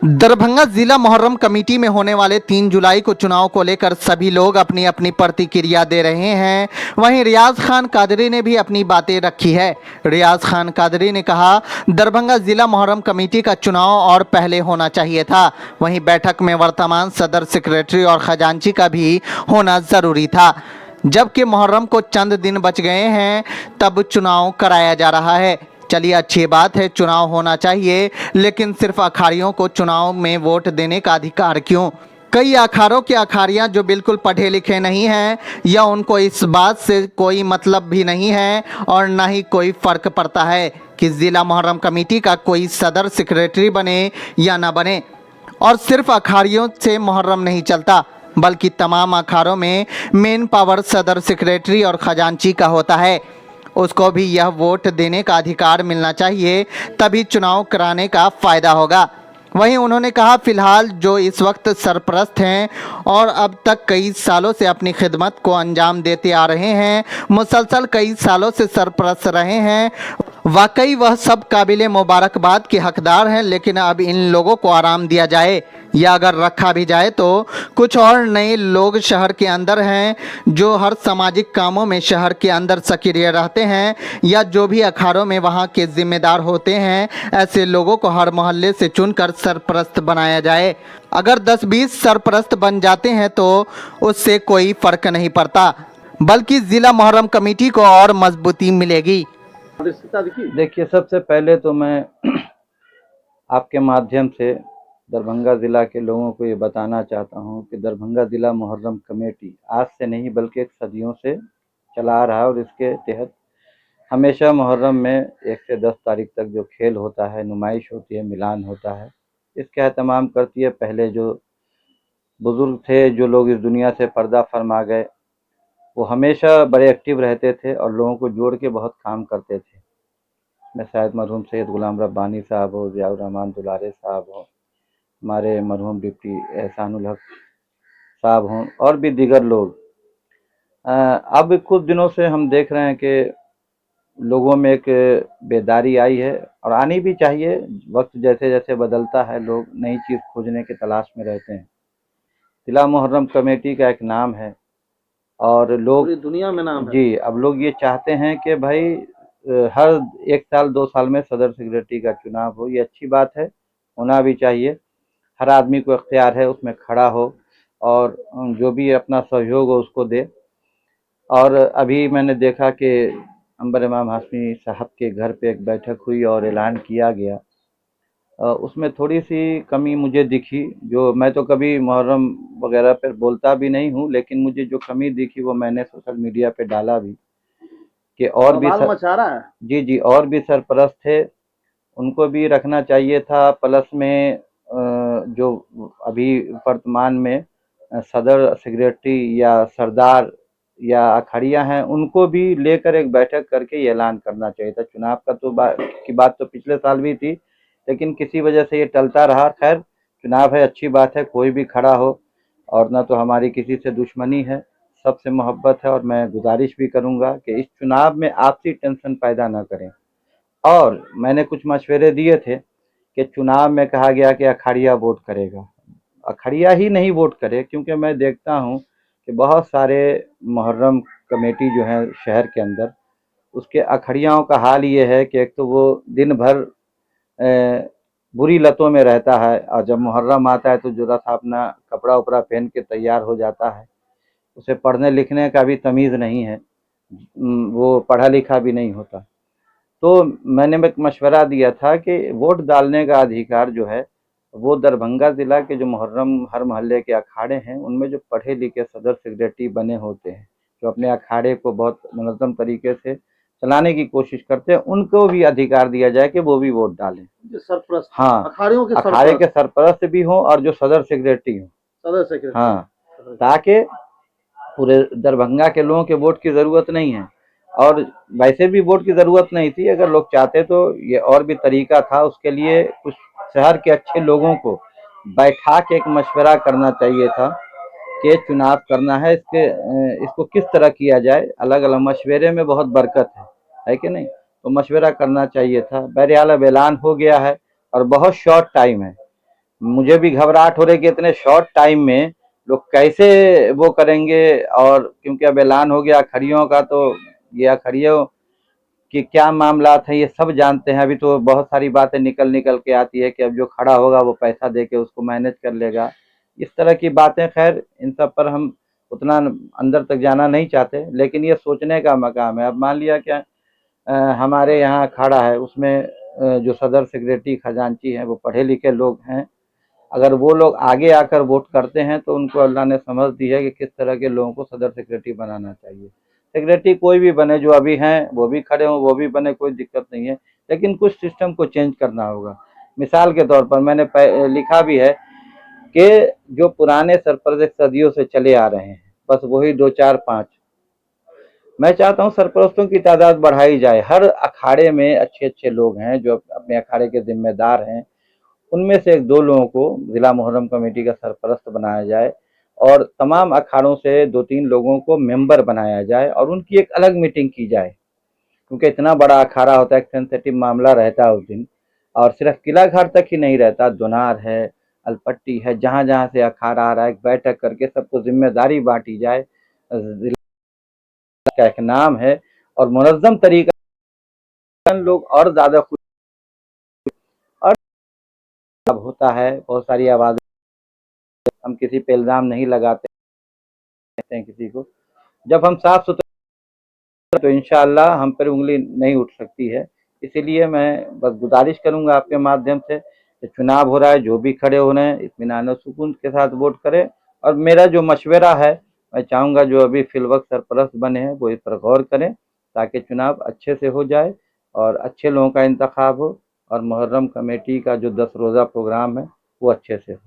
दरभंगा जिला मुहर्रम कमेटी में होने वाले 3 जुलाई को चुनाव को लेकर सभी लोग अपनी अपनी प्रतिक्रिया दे रहे हैं। वहीं रियाज खान कादरी ने भी अपनी बातें रखी है। रियाज खान कादरी ने कहा, दरभंगा जिला मुहर्रम कमेटी का चुनाव और पहले होना चाहिए था। वहीं बैठक में वर्तमान सदर सेक्रेटरी और खजांची का भी होना जरूरी था। जबकि मुहर्रम को चंद दिन बच गए हैं, तब चुनाव कराया जा रहा है। चलिए, अच्छी बात है, चुनाव होना चाहिए, लेकिन सिर्फ अखाड़ियों को चुनाव में वोट देने का अधिकार क्यों? कई अखाड़ों के अखाड़ियां जो बिल्कुल पढ़े लिखे नहीं हैं या उनको इस बात से कोई मतलब भी नहीं है और ना ही कोई फर्क पड़ता है कि जिला मुहर्रम कमेटी का कोई सदर सेक्रेटरी बने या ना बने। और सिर्फ अखाड़ियों से मुहर्रम नहीं चलता, बल्कि तमाम अखाड़ों में मेन पावर सदर सेक्रेटरी और खजांची का होता है। उसको भी यह वोट देने का अधिकार मिलना चाहिए, तभी चुनाव कराने का फ़ायदा होगा। वहीं उन्होंने कहा, फिलहाल जो इस वक्त सरपरस्त हैं और अब तक कई सालों से अपनी खिदमत को अंजाम देते आ रहे हैं, मुसलसल कई सालों से सरपरस्त रहे हैं, वाकई वह सब काबिले मुबारकबाद के हकदार हैं। लेकिन अब इन लोगों को आराम दिया जाए या अगर रखा भी जाए तो कुछ और नए लोग शहर के अंदर हैं जो हर सामाजिक कामों में शहर के अंदर सक्रिय रहते हैं या जो भी अखाड़ों में वहाँ के जिम्मेदार होते हैं, ऐसे लोगों को हर मोहल्ले से चुनकर सरपरस्त बनाया जाए। अगर 10-20 सरपरस्त बन जाते हैं तो उससे कोई फर्क नहीं पड़ता, बल्कि जिला मुहर्रम कमेटी को और मजबूती मिलेगी। देखिए, सबसे पहले तो मैं आपके माध्यम से दरभंगा ज़िला के लोगों को ये बताना चाहता हूँ कि दरभंगा ज़िला मुहर्रम कमेटी आज से नहीं बल्कि एक सदियों से चला आ रहा है और इसके तहत हमेशा मुहर्रम में 1 से 10 तारीख तक जो खेल होता है, नुमाइश होती है, मिलान होता है, इसका एहतमाम करती है। पहले जो बुज़ुर्ग थे, जो लोग इस दुनिया से पर्दा फरमा गए, वो हमेशा बड़े एक्टिव रहते थे और लोगों को जोड़ के बहुत काम करते थे। मैं शायद मरहूम सैयद गुलाम रब्बानी साहब हो, ज़ियाउर रहमान दुलारे साहब हो, हमारे मरहूम डिप्टी एहसानुल हक साहब हों और भी दीगर लोग। अब कुछ दिनों से हम देख रहे हैं कि लोगों में एक बेदारी आई है और आनी भी चाहिए। वक्त जैसे जैसे बदलता है, लोग नई चीज़ खोजने की तलाश में रहते हैं। जिला मुहर्रम कमेटी का एक नाम है और लोग पूरी दुनिया में नाम है जी। अब लोग ये चाहते हैं कि भाई हर 1 साल 2 साल में सदर सेक्रेटरी का चुनाव हो। ये अच्छी बात है, होना भी चाहिए। हर आदमी को इख्तियार है उसमें खड़ा हो और जो भी अपना सहयोग हो उसको दे। और अभी मैंने देखा कि अंबर इमाम हाशमी साहब के घर पे एक बैठक हुई और ऐलान किया गया। उसमें थोड़ी-सी कमी मुझे दिखी, जो मैं तो कभी मुहर्रम वगैरह पे बोलता भी नहीं हूँ, लेकिन मुझे जो कमी दिखी वो मैंने सोशल मीडिया पे डाला भी कि और भी बवाल मचा रहा है। जी, जी, और भी सरपरस्त थे, उनको भी रखना चाहिए था। प्लस में जो अभी वर्तमान में सदर सेक्रेटरी या सरदार या अखाड़ियाँ हैं, उनको भी लेकर एक बैठक करके ये ऐलान करना चाहिए था। चुनाव का तो बात तो पिछले साल भी थी, लेकिन किसी वजह से ये टलता रहा। खैर, चुनाव है, अच्छी बात है, कोई भी खड़ा हो और ना तो हमारी किसी से दुश्मनी है, सबसे मोहब्बत है। और मैं गुजारिश भी करूँगा कि इस चुनाव में आपसी टेंशन पैदा ना करें। और मैंने कुछ मशवरे दिए थे कि चुनाव में कहा गया कि अखाड़िया वोट करेगा, अखाड़िया ही नहीं वोट करे, क्योंकि मैं देखता हूँ कि बहुत सारे मुहर्रम कमेटी जो है शहर के अंदर, उसके अखाड़ियाओं का हाल ये है कि एक तो वो दिन भर बुरी लतों में रहता है और जब मुहर्रम आता है तो ज़रा सा अपना कपड़ा उपड़ा पहन के तैयार हो जाता है। उसे पढ़ने लिखने का भी तमीज़ नहीं है, वो पढ़ा लिखा भी नहीं होता। तो मैंने एक मशवरा दिया था कि वोट डालने का अधिकार जो है वो दरभंगा ज़िला के जो मुहर्रम हर मोहल्ले के अखाड़े हैं, उनमें जो पढ़े लिखे सदर सेक्रेटरी बने होते हैं, जो अपने अखाड़े को बहुत मुनज़्ज़म तरीके से चलाने की कोशिश करते हैं, उनको भी अधिकार दिया जाए कि वो भी वोट डालें। जो सरपरस्त हाँ, अखाड़ियों के अखाड़े के सरपरस्त भी हों और जो सदर सेक्रेटरी हों। सदर सेक्रेटरी। हाँ, ताकि पूरे दरभंगा के लोगों के वोट की ज़रूरत नहीं है और वैसे भी वोट की ज़रूरत नहीं थी। अगर लोग चाहते तो ये और भी तरीका था। उसके लिए कुछ शहर के अच्छे लोगों को बैठा के एक मशवरा करना चाहिए था कि चुनाव करना है, इसको किस तरह किया जाए। अलग अलग मशवरे में बहुत बरकत है कि नहीं? तो मशवरा करना चाहिए था। बहरहाल अब ऐलान हो गया है और बहुत शॉर्ट टाइम है। मुझे भी घबराहट हो रही कि इतने शॉर्ट टाइम में लोग कैसे वो करेंगे। और क्योंकि अब ऐलान हो गया अखड़ियों का, तो ये अखड़ियों कि क्या मामला था ये सब जानते हैं। अभी तो बहुत सारी बातें निकल निकल के आती है कि अब जो खड़ा होगा वो पैसा दे के उसको मैनेज कर लेगा, इस तरह की बातें। खैर इन सब पर हम उतना अंदर तक जाना नहीं चाहते, लेकिन ये सोचने का मकाम है। अब मान लिया क्या हमारे यहाँ अखाड़ा है, उसमें जो सदर सेक्रेटरी खजांची हैं वो पढ़े लिखे लोग हैं। अगर वो लोग आगे आकर वोट करते हैं तो उनको अल्लाह ने समझ दी है कि किस तरह के लोगों को सदर सेक्रेटरी बनाना चाहिए। सेक्रेटरी कोई भी बने, जो अभी हैं वो भी खड़े हों वो भी बने, कोई दिक्कत नहीं है, लेकिन कुछ सिस्टम को चेंज करना होगा। मिसाल के तौर पर मैंने लिखा भी है कि जो पुराने सरपरस्त सदियों से चले आ रहे हैं बस वही दो चार पाँच, मैं चाहता हूँ सरपरस्तों की तादाद बढ़ाई जाए। हर अखाड़े में अच्छे अच्छे लोग हैं जो अपने अखाड़े के जिम्मेदार हैं, उनमें से एक दो लोगों को जिला मुहर्रम कमेटी का सरपरस्त बनाया जाए और तमाम अखाड़ों से दो तीन लोगों को मेंबर बनाया जाए और उनकी एक अलग मीटिंग की जाए। क्योंकि इतना बड़ा अखाड़ा होता है, एक सेंसिटिव मामला रहता है उस दिन। और सिर्फ किला घाट तक ही नहीं रहता, दुनार है, अलपट्टी है, जहाँ जहाँ से अखाड़ा आ रहा है, एक बैठक करके सबको जिम्मेदारी बांटी जाए। जिला का एक नाम है और मुनज़्ज़म तरीका लोग और ज़्यादा खुश। और अब होता है बहुत सारी आवाज़ें, हम किसी पे इल्ज़ाम नहीं लगाते हैं किसी को, जब हम साफ सुथरा तो इंशाअल्लाह हम पर उंगली नहीं उठ सकती है। इसीलिए मैं बस गुजारिश करूंगा आपके माध्यम से कि चुनाव हो रहा है, जो भी खड़े हो रहे हैं इत्मीनान और सुकून के साथ वोट करें। और मेरा जो मशवरा है, मैं चाहूँगा जो अभी फिलवक्त सरपरस्त बने हैं वो इस पर गौर करें ताकि चुनाव अच्छे से हो जाए और अच्छे लोगों का इंतखाब हो और मुहर्रम कमेटी का जो 10 रोज़ा प्रोग्राम है वो अच्छे से हो।